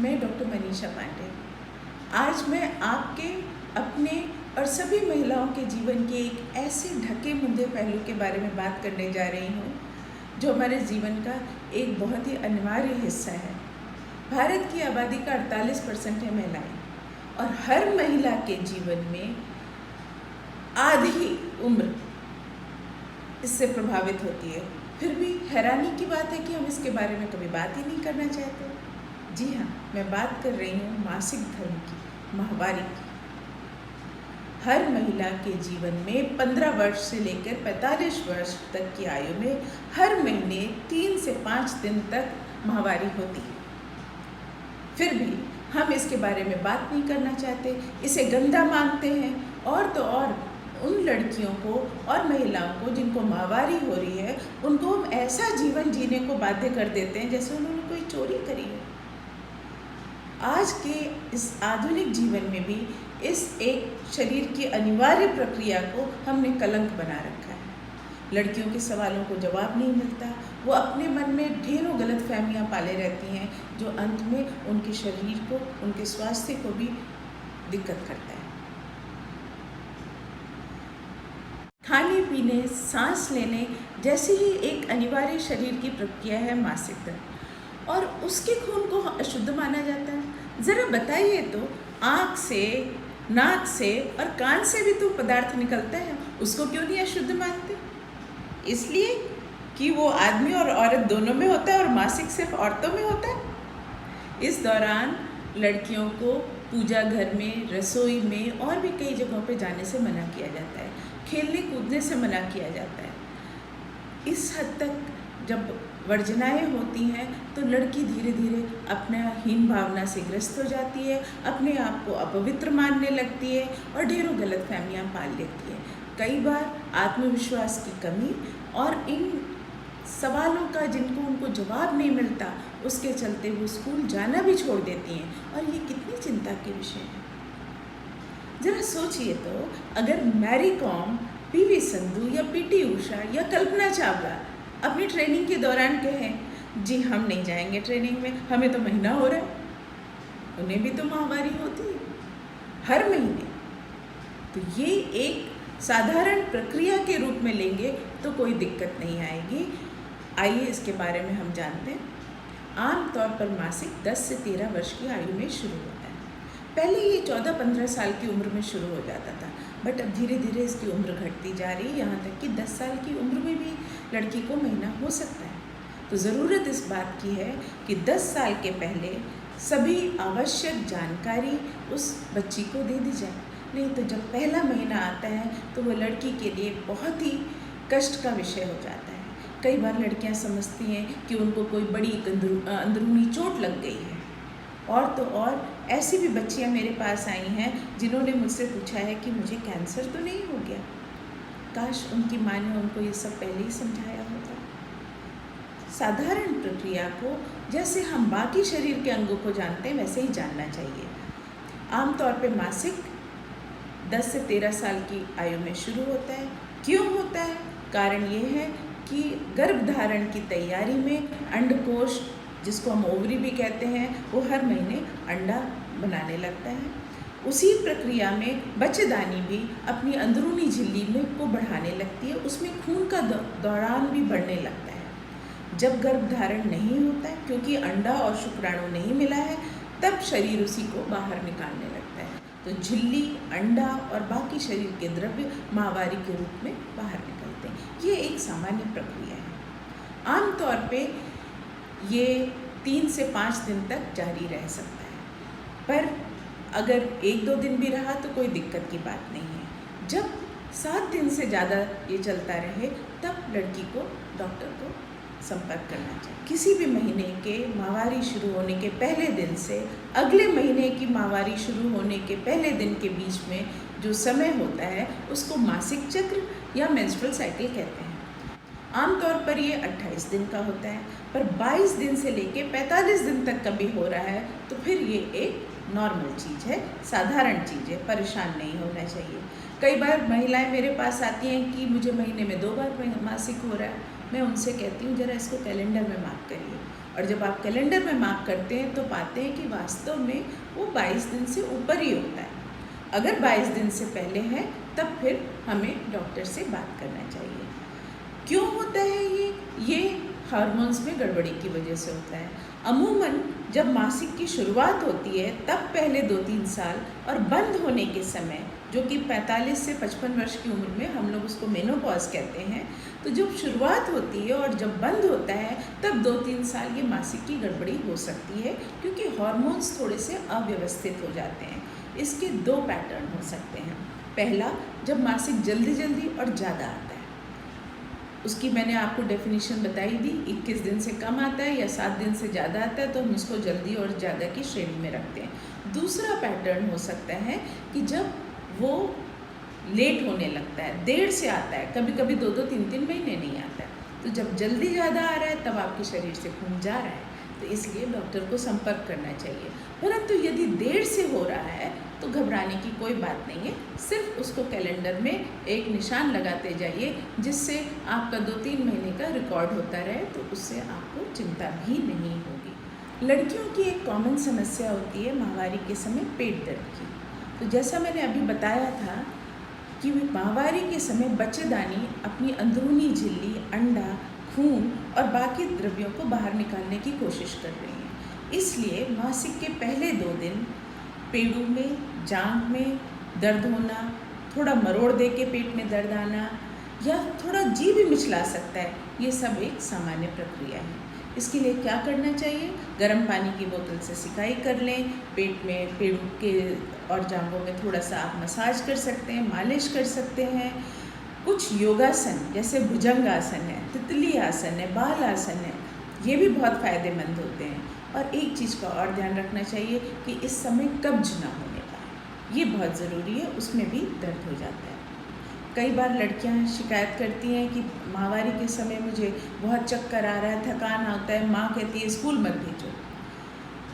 मैं डॉक्टर मनीषा पांडे। आज मैं आपके अपने और सभी महिलाओं के जीवन के एक ऐसे ढके मुद्दे पहलू के बारे में बात करने जा रही हूँ जो हमारे जीवन का एक बहुत ही अनिवार्य हिस्सा है। भारत की आबादी का 48% है महिलाएं और हर महिला के जीवन में आधी उम्र इससे प्रभावित होती है। फिर भी हैरानी की बात है कि हम इसके बारे में कभी बात ही नहीं करना चाहते। जी हाँ, मैं बात कर रही हूँ मासिक धर्म की, माहवारी की। हर महिला के जीवन में 15 वर्ष से लेकर 45 वर्ष तक की आयु में हर महीने 3 से 5 दिन तक माहवारी होती है। फिर भी हम इसके बारे में बात नहीं करना चाहते, इसे गंदा मानते हैं। और तो और उन लड़कियों को और महिलाओं को जिनको माहवारी हो रही है, उनको हम ऐसा जीवन जीने को बाध्य कर देते हैं जैसे उन्होंने कोई चोरी करी है। आज के इस आधुनिक जीवन में भी इस एक शरीर की अनिवार्य प्रक्रिया को हमने कलंक बना रखा है। लड़कियों के सवालों को जवाब नहीं मिलता, वो अपने मन में ढेरों गलत फहमियाँ पाले रहती हैं जो अंत में उनके शरीर को, उनके स्वास्थ्य को भी दिक्कत करता है। खाने पीने, सांस लेने जैसी ही एक अनिवार्य शरीर की प्रक्रिया है मासिक धर्म, और उसके खून को अशुद्ध माना जाता है। ज़रा बताइए तो, आँख से, नाक से और कान से भी तो पदार्थ निकलता है, उसको क्यों नहीं अशुद्ध मानते? इसलिए कि वो आदमी और औरत दोनों में होता है और मासिक सिर्फ औरतों में होता है। इस दौरान लड़कियों को पूजा घर में, रसोई में और भी कई जगहों पे जाने से मना किया जाता है, खेलने कूदने से मना किया जाता है। इस हद तक जब वर्जनाएँ होती हैं तो लड़की धीरे धीरे अपना हीन भावना से ग्रस्त हो जाती है, अपने आप को अपवित्र मानने लगती है और ढेरों गलत फहमियाँ पाल लेती है। कई बार आत्मविश्वास की कमी और इन सवालों का जिनको उनको जवाब नहीं मिलता, उसके चलते वो स्कूल जाना भी छोड़ देती हैं, और ये कितनी चिंता के विषय है। ज़रा सोचिए तो, अगर मैरी कॉम, पीवी संधू या पीटी उषा या कल्पना चावला अपनी ट्रेनिंग के दौरान कहें जी हम नहीं जाएंगे ट्रेनिंग में, हमें तो महीना हो रहा है, उन्हें भी तो माहवारी होती है हर महीने, तो ये एक साधारण प्रक्रिया के रूप में लेंगे तो कोई दिक्कत नहीं आएगी। आइए इसके बारे में हम जानते हैं। आमतौर पर मासिक 10 से 13 वर्ष की आयु में शुरू होता है। पहले ये 14-15 साल की उम्र में शुरू हो जाता था, बट अब धीरे धीरे इसकी उम्र घटती जा रही है, यहाँ तक कि 10 साल की उम्र में भी लड़की को महीना हो सकता है। तो ज़रूरत इस बात की है कि 10 साल के पहले सभी आवश्यक जानकारी उस बच्ची को दे दी जाए, नहीं तो जब पहला महीना आता है तो वो लड़की के लिए बहुत ही कष्ट का विषय हो जाता है। कई बार लड़कियां समझती हैं कि उनको कोई बड़ी अंदरूनी चोट लग गई है, और तो और ऐसी भी बच्चियां मेरे पास आई हैं जिन्होंने मुझसे पूछा है कि मुझे कैंसर तो नहीं हो गया। काश उनकी माँ ने उनको ये सब पहले ही समझाया होता। साधारण प्रक्रिया को जैसे हम बाकी शरीर के अंगों को जानते हैं वैसे ही जानना चाहिए। आमतौर पे मासिक 10 से 13 साल की आयु में शुरू होता है। क्यों होता है? कारण ये है कि गर्भधारण की तैयारी में अंडकोश, जिसको हम ओवरी भी कहते हैं, वो हर महीने अंडा बनाने लगता है। उसी प्रक्रिया में बच्चेदानी भी अपनी अंदरूनी झिल्ली में को बढ़ाने लगती है, उसमें खून का दौरान भी बढ़ने लगता है। जब गर्भधारण नहीं होता है, क्योंकि अंडा और शुक्राणु नहीं मिला है, तब शरीर उसी को बाहर निकालने लगता है। तो झिल्ली, अंडा और बाकी शरीर के द्रव्य माहवारी के रूप में बाहर निकलते हैं। ये एक सामान्य प्रक्रिया है। आमतौर पे ये 3 से 5 दिन तक जारी रह सकता है, पर अगर 1-2 दिन भी रहा तो कोई दिक्कत की बात नहीं है। जब 7 दिन से ज़्यादा ये चलता रहे तब लड़की को डॉक्टर को संपर्क करना चाहिए। किसी भी महीने के माहवारी शुरू होने के पहले दिन से अगले महीने की माहवारी शुरू होने के पहले दिन के बीच में जो समय होता है उसको मासिक चक्र या मेंस्ट्रुअल साइकिल कहते हैं। आमतौर पर ये 28 दिन का होता है, पर 22 दिन से लेके 45 दिन तक कभी हो रहा है तो फिर ये एक नॉर्मल चीज़ है, साधारण चीज़ है, परेशान नहीं होना चाहिए। कई बार महिलाएं मेरे पास आती हैं कि मुझे महीने में 2 बार मासिक हो रहा है। मैं उनसे कहती हूँ ज़रा इसको कैलेंडर में मार्क करिए, और जब आप कैलेंडर में मार्क करते हैं तो पाते हैं कि वास्तव में वो 22 दिन से ऊपर ही होता है। अगर 22 दिन से पहले है तब फिर हमें डॉक्टर से बात करना चाहिए। क्यों होता है ये हार्मोन्स में गड़बड़ी की वजह से होता है। अमूमन जब मासिक की शुरुआत होती है तब पहले 2-3 साल और बंद होने के समय, जो कि 45 से 55 वर्ष की उम्र में हम लोग उसको मेनोपॉज कहते हैं, तो जब शुरुआत होती है और जब बंद होता है तब 2-3 साल ये मासिक की गड़बड़ी हो सकती है, क्योंकि हार्मोन्स थोड़े से अव्यवस्थित हो जाते हैं। इसके 2 पैटर्न हो सकते हैं। पहला, जब मासिक जल्दी जल्दी और ज़्यादा आता है, उसकी मैंने आपको डेफिनेशन बताई दी। 21 दिन से कम आता है या 7 दिन से ज़्यादा आता है तो हम उसको जल्दी और ज़्यादा की श्रेणी में रखते हैं। दूसरा पैटर्न हो सकता है कि जब वो लेट होने लगता है, देर से आता है, कभी कभी 2-2, 3-3 महीने नहीं आता है। तो जब जल्दी ज़्यादा आ रहा है तब आपके शरीर से खून जा रहा है, तो इसलिए डॉक्टर को संपर्क करना चाहिए। परंतु यदि देर से हो रहा है तो घबराने की कोई बात नहीं है। सिर्फ उसको कैलेंडर में एक निशान लगाते जाइए, जिससे आपका 2-3 महीने का रिकॉर्ड होता रहे, तो उससे आपको चिंता भी नहीं होगी। लड़कियों की एक कॉमन समस्या होती है माहवारी के समय पेट दर्द की। तो जैसा मैंने अभी बताया था कि माहवारी के समय बच्चेदानी अपनी अंदरूनी झिल्ली, अंडा, खून और बाकी द्रव्यों को बाहर निकालने की कोशिश कर रही हैं। इसलिए मासिक के पहले 2 दिन पेड़ू में, जांघ में दर्द होना, थोड़ा मरोड़ दे के पेट में दर्द आना या थोड़ा जी भी मिचला सकता है, ये सब एक सामान्य प्रक्रिया है। इसके लिए क्या करना चाहिए? गर्म पानी की बोतल से सिकाई कर लें। पेट में, पेड़ू के और जांघों में थोड़ा सा आप मसाज कर सकते हैं, मालिश कर सकते हैं। कुछ योगासन जैसे भुजंग आसन है, तितली आसन है, बाल आसन है, ये भी बहुत फ़ायदेमंद होते हैं। और एक चीज़ का और ध्यान रखना चाहिए कि इस समय कब्ज ना होने पाए, ये बहुत ज़रूरी है, उसमें भी दर्द हो जाता है। कई बार लड़कियां शिकायत करती हैं कि माहवारी के समय मुझे बहुत चक्कर आ रहा है, थकान आता है, माँ कहती है स्कूल मत भेजो।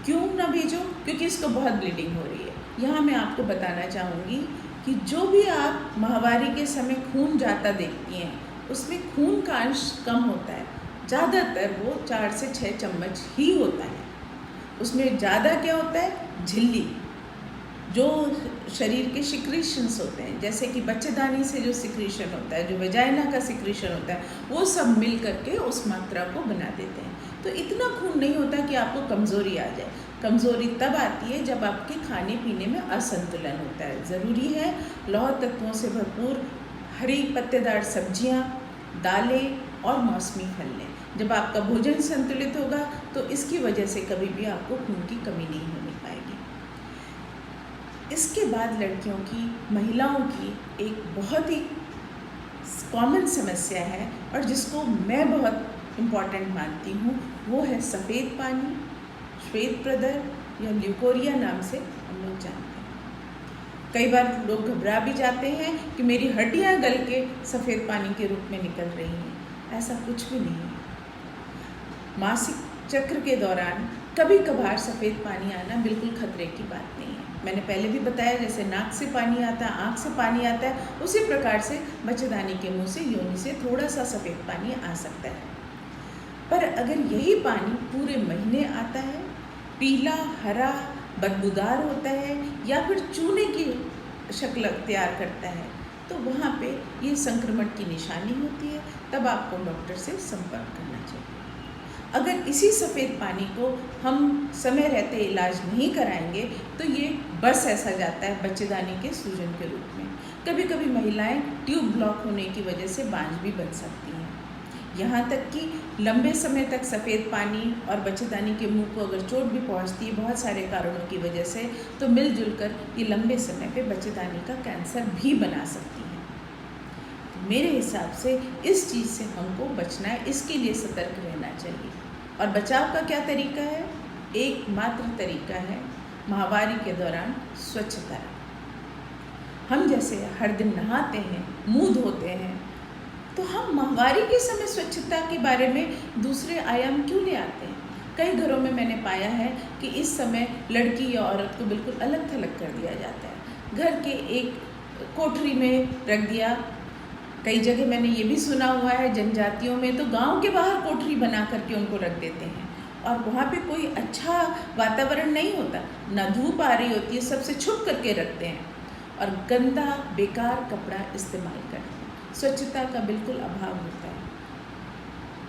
क्यों ना भेजो? क्योंकि इसको बहुत ब्लीडिंग हो रही है। यहाँ मैं आपको बताना चाहूँगी कि जो भी आप माहवारी के समय खून जाता देखती हैं, उसमें खून का अंश कम होता है। ज़्यादातर वो 4 से 6 चम्मच ही होता है। उसमें ज़्यादा क्या होता है? झिल्ली, जो शरीर के सिक्रीशंस होते हैं, जैसे कि बच्चेदानी से जो सिक्रीशन होता है, जो वेजाइना का सिक्रीशन होता है, वो सब मिल करके उस मात्रा को बना देते हैं। तो इतना खून नहीं होता कि आपको कमज़ोरी आ जाए। कमज़ोरी तब आती है जब आपके खाने पीने में असंतुलन होता है। ज़रूरी है लौह तत्वों से भरपूर हरी पत्तेदार सब्जियां, दालें और मौसमी फल लें। जब आपका भोजन संतुलित होगा तो इसकी वजह से कभी भी आपको खून की कमी नहीं होने पाएगी। इसके बाद लड़कियों की, महिलाओं की एक बहुत ही कॉमन समस्या है और जिसको मैं बहुत इम्पॉर्टेंट मानती हूँ, वो है सफ़ेद पानी, श्वेत प्रदर या ल्यूकोरिया नाम से हम लोग जानते हैं। कई बार लोग घबरा भी जाते हैं कि मेरी हड्डियाँ गल के सफ़ेद पानी के रूप में निकल रही हैं। ऐसा कुछ भी नहीं है। मासिक चक्र के दौरान कभी कभार सफ़ेद पानी आना बिल्कुल खतरे की बात नहीं है। मैंने पहले भी बताया, जैसे नाक से पानी आता है, आँख से पानी आता है, उसी प्रकार से बच्चेदानी के मुंह से, योनि से थोड़ा सा सफ़ेद पानी आ सकता है। पर अगर यही पानी पूरे महीने आता है, पीला, हरा, बदबूदार होता है या फिर चूने की शक्ल अख्तियार करता है, तो वहाँ पे ये संक्रमण की निशानी होती है। तब आपको डॉक्टर से संपर्क करना चाहिए। अगर इसी सफ़ेद पानी को हम समय रहते इलाज नहीं कराएंगे तो ये बस ऐसा जाता है बच्चेदानी के सूजन के रूप में। कभी कभी महिलाएं ट्यूब ब्लॉक होने की वजह से बांझ भी बन सकती हैं। यहाँ तक कि लंबे समय तक सफ़ेद पानी और बच्चेदानी के मुंह को अगर चोट भी पहुँचती है बहुत सारे कारणों की वजह से, तो मिलजुल कर ये लंबे समय पे बच्चेदानी का कैंसर भी बना सकती है। मेरे हिसाब से इस चीज़ से हमको बचना है, इसके लिए सतर्क रहना चाहिए। और बचाव का क्या तरीका है? एकमात्र तरीका है माहवारी के दौरान स्वच्छता। हम जैसे हर दिन नहाते हैं, मुंह धोते हैं, तो हम माहवारी के समय स्वच्छता के बारे में दूसरे आयाम क्यों ले आते हैं? कई घरों में मैंने पाया है कि इस समय लड़की या औरत को बिल्कुल अलग थलग कर दिया जाता है, घर के एक कोठरी में रख दिया। कई जगह मैंने ये भी सुना हुआ है, जनजातियों में तो गांव के बाहर कोठरी बना करके उनको रख देते हैं और वहाँ पे कोई अच्छा वातावरण नहीं होता, ना धूप आ रही होती है, सबसे छुप करके रखते हैं और गंदा बेकार कपड़ा इस्तेमाल करते हैं। स्वच्छता का बिल्कुल अभाव होता है,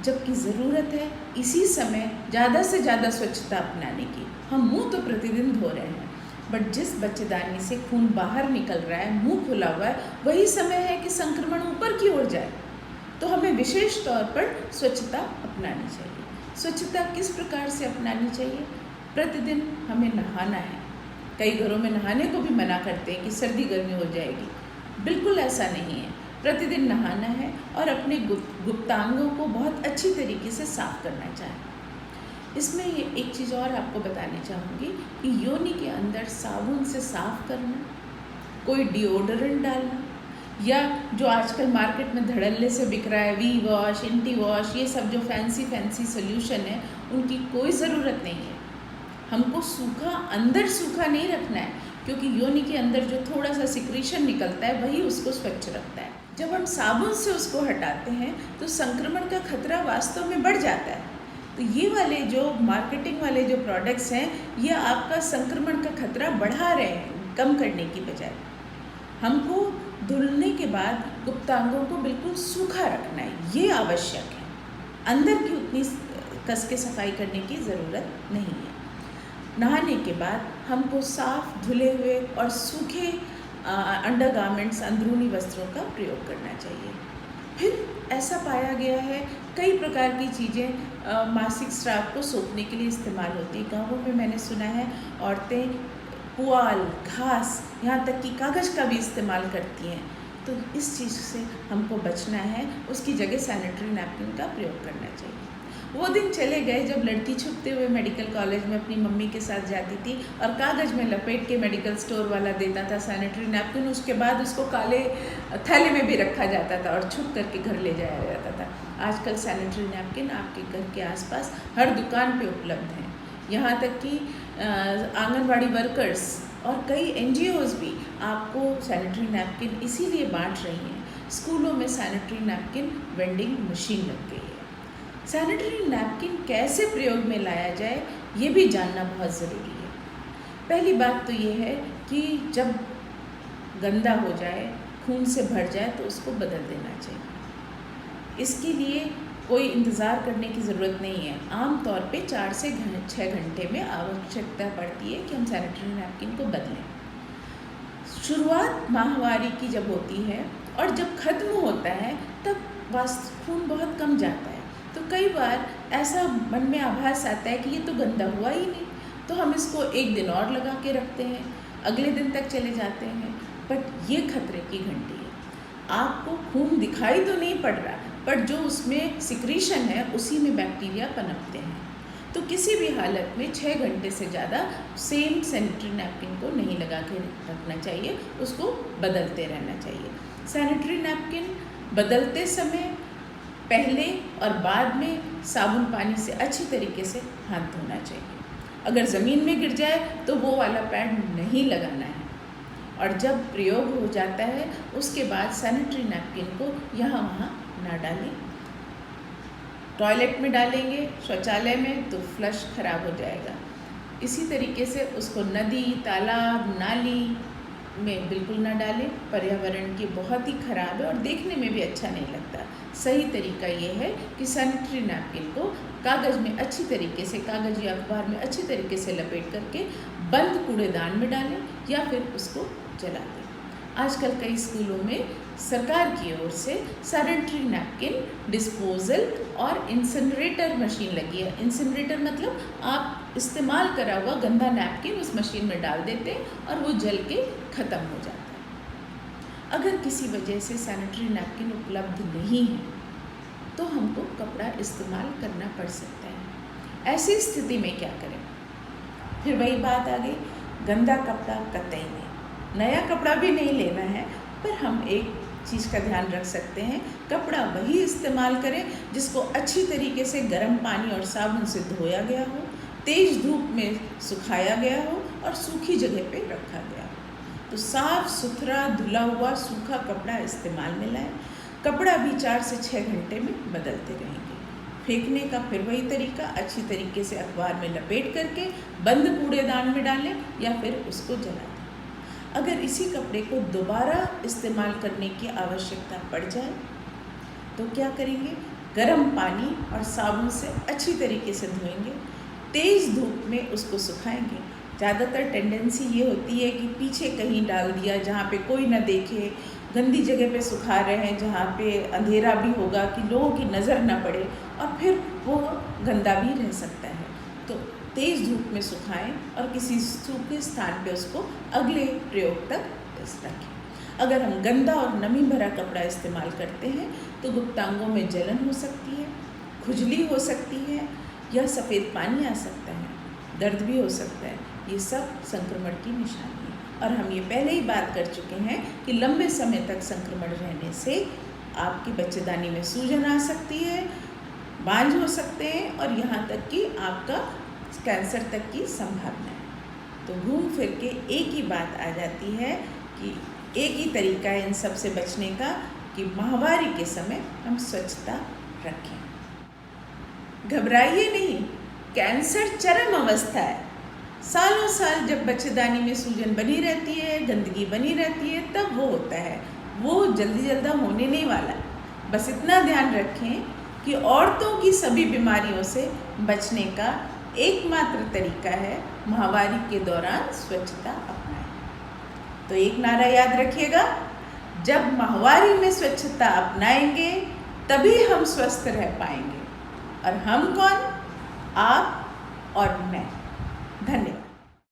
जबकि ज़रूरत है इसी समय ज़्यादा से ज़्यादा स्वच्छता अपनाने की। हम मुंह तो प्रतिदिन धो रहे हैं, बट जिस बच्चेदानी से खून बाहर निकल रहा है, मुंह खुला हुआ है, वही समय है कि संक्रमण ऊपर की ओर जाए। तो हमें विशेष तौर पर स्वच्छता अपनानी चाहिए। स्वच्छता किस प्रकार से अपनानी चाहिए? प्रतिदिन हमें नहाना है। कई घरों में नहाने को भी मना करते हैं कि सर्दी गर्मी हो जाएगी। बिल्कुल ऐसा नहीं है। प्रतिदिन नहाना है और अपने गुप्तांगों को बहुत अच्छी तरीके से साफ करना चाहिए। इसमें ये एक चीज़ और आपको बतानी चाहूँगी कि योनि के अंदर साबुन से साफ करना, कोई डिओडोरेंट डालना, या जो आजकल मार्केट में धड़ल्ले से बिक रहा है, वी वॉश, इंटी वॉश, ये सब जो फैंसी सोल्यूशन है, उनकी कोई ज़रूरत नहीं है। हमको सूखा, अंदर सूखा नहीं रखना है, क्योंकि योनि के अंदर जो थोड़ा सा सिक्रीशन निकलता है वही उसको स्वच्छ रखता है। जब हम साबुन से उसको हटाते हैं तो संक्रमण का खतरा वास्तव में बढ़ जाता है। तो ये वाले जो मार्केटिंग वाले जो प्रोडक्ट्स हैं, ये आपका संक्रमण का खतरा बढ़ा रहे हैं, कम करने की बजाय। हमको धुलने के बाद गुप्तांगों को बिल्कुल सूखा रखना है, ये आवश्यक है। अंदर की उतनी कस के सफाई करने की ज़रूरत नहीं है। नहाने के बाद हमको साफ धुले हुए और सूखे अंडरगारमेंट्स, अंदरूनी वस्त्रों का प्रयोग करना चाहिए। फिर ऐसा पाया गया है कई प्रकार की चीज़ें मासिक स्राव को सोखने के लिए इस्तेमाल होती है। गाँवों में मैंने सुना है औरतें पुआल, घास, यहाँ तक कि कागज़ का भी इस्तेमाल करती हैं। तो इस चीज़ से हमको बचना है, उसकी जगह सैनिटरी नैपकिन का प्रयोग करना चाहिए। वो दिन चले गए जब लड़की छुपते हुए मेडिकल कॉलेज में अपनी मम्मी के साथ जाती थी और कागज़ में लपेट के मेडिकल स्टोर वाला देता था सैनिटरी नैपकिन, उसके बाद उसको काले थैले में भी रखा जाता था और छुप करके घर ले जाया जाता था। आजकल सैनिटरी नैपकिन आपके घर के आसपास हर दुकान पे उपलब्ध हैं। यहाँ तक कि आंगनवाड़ी वर्कर्स और कई NGOs भी आपको सैनिटरी नैपकिन इसीलिए बांट रही हैं। स्कूलों में सैनिटरी नैपकिन वेंडिंग मशीन लग गई है। सैनिटरी नैपकिन कैसे प्रयोग में लाया जाए, ये भी जानना बहुत ज़रूरी है। पहली बात तो ये है कि जब गंदा हो जाए, खून से भर जाए, तो उसको बदल देना चाहिए। इसके लिए कोई इंतज़ार करने की ज़रूरत नहीं है। आम तौर पे 4 से 6 घंटे में आवश्यकता पड़ती है कि हम सैनिटरी नैपकिन को बदलें। शुरुआत माहवारी की जब होती है और जब ख़त्म होता है, तब खून बहुत कम जाता है। तो कई बार ऐसा मन में आभास आता है कि ये तो गंदा हुआ ही नहीं, तो हम इसको एक दिन और लगा के रखते हैं, अगले दिन तक चले जाते हैं। बट ये खतरे की घंटी है। आपको खून दिखाई तो नहीं पड़ रहा, पर जो उसमें सिक्रीशन है उसी में बैक्टीरिया पनपते हैं। तो किसी भी हालत में 6 घंटे से ज़्यादा सेम सैनिटरी नैपकिन को नहीं लगा के रखना चाहिए, उसको बदलते रहना चाहिए। सैनिटरी नैपकिन बदलते समय पहले और बाद में साबुन पानी से अच्छी तरीके से हाथ धोना चाहिए। अगर ज़मीन में गिर जाए तो वो वाला पैड नहीं लगाना है। और जब प्रयोग हो जाता है उसके बाद सैनिटरी नैपकिन को यहाँ वहाँ ना डालें। टॉयलेट में डालेंगे, शौचालय में, तो फ्लश खराब हो जाएगा। इसी तरीके से उसको नदी, तालाब, नाली में बिल्कुल ना डालें। पर्यावरण की बहुत ही खराब है और देखने में भी अच्छा नहीं लगता। सही तरीका ये है कि सैनिटरी नैपकिन को कागज़ में अच्छी तरीके से, कागज़ या अखबार में अच्छी तरीके से लपेट करके बंद कूड़ेदान में डालें या फिर उसको जला दें। आजकल कई स्कूलों में सरकार की ओर से सैनिटरी नैपकिन डिस्पोजल और इंसिनरेटर मशीन लगी है। इंसिनरेटर मतलब आप इस्तेमाल करा हुआ गंदा नैपकिन उस मशीन में डाल देते हैं और वो जल के ख़त्म हो जाता है। अगर किसी वजह से सैनिटरी नैपकिन उपलब्ध नहीं है तो हमको कपड़ा इस्तेमाल करना पड़ सकता है। ऐसी स्थिति में क्या करें? फिर वही बात आ गई, गंदा कपड़ा कतई नहीं, नया कपड़ा भी नहीं लेना है, पर हम एक चीज़ का ध्यान रख सकते हैं, कपड़ा वही इस्तेमाल करें जिसको अच्छी तरीके से गर्म पानी और साबुन से धोया गया हो, तेज़ धूप में सुखाया गया हो और सूखी जगह पे रखा गया हो। तो साफ़ सुथरा धुला हुआ सूखा कपड़ा इस्तेमाल में लाएं। कपड़ा भी 4 से 6 घंटे में बदलते रहेंगे। फेंकने का फिर वही तरीका, अच्छी तरीके से अखबार में लपेट करके बंद कूड़ेदान में डालें या फिर उसको जला दें। अगर इसी कपड़े को दोबारा इस्तेमाल करने की आवश्यकता पड़ जाए तो क्या करेंगे, गर्म पानी और साबुन से अच्छी तरीके से धोएंगे, तेज़ धूप में उसको सुखाएंगे। ज़्यादातर टेंडेंसी ये होती है कि पीछे कहीं डाल दिया जहाँ पे कोई ना देखे, गंदी जगह पे सुखा रहे हैं जहाँ पे अंधेरा भी होगा कि लोगों की नज़र ना पड़े और फिर वो गंदा भी रह सकता है। तो तेज़ धूप में सुखाएं और किसी सूखे स्थान पे उसको अगले प्रयोग तक रखें। अगर हम गंदा और नमी भरा कपड़ा इस्तेमाल करते हैं तो गुप्तांगों में जलन हो सकती है, खुजली हो सकती है या सफ़ेद पानी आ सकता है, दर्द भी हो सकता है। ये सब संक्रमण की निशानी है और हम ये पहले ही बात कर चुके हैं कि लंबे समय तक संक्रमण रहने से आपकी बच्चेदानी में सूजन आ सकती है, बांझ हो सकते हैं और यहाँ तक कि आपका कैंसर तक की संभावना है। तो घूम फिर के एक ही बात आ जाती है कि एक ही तरीका है इन सब से बचने का कि माहवारी के समय हम स्वच्छता रखें। घबराइए नहीं, कैंसर चरम अवस्था है। सालों साल जब बच्चेदानी में सूजन बनी रहती है, गंदगी बनी रहती है, तब वो होता है। वो जल्दी होने नहीं वाला। बस इतना ध्यान रखें कि औरतों की सभी बीमारियों से बचने का एकमात्र तरीका है माहवारी के दौरान स्वच्छता अपनाएं। तो एक नारा याद रखिएगा, जब माहवारी में स्वच्छता अपनाएंगे तभी हम स्वस्थ रह पाएंगे। और हम कौन? आप और मैं। धन्यवाद।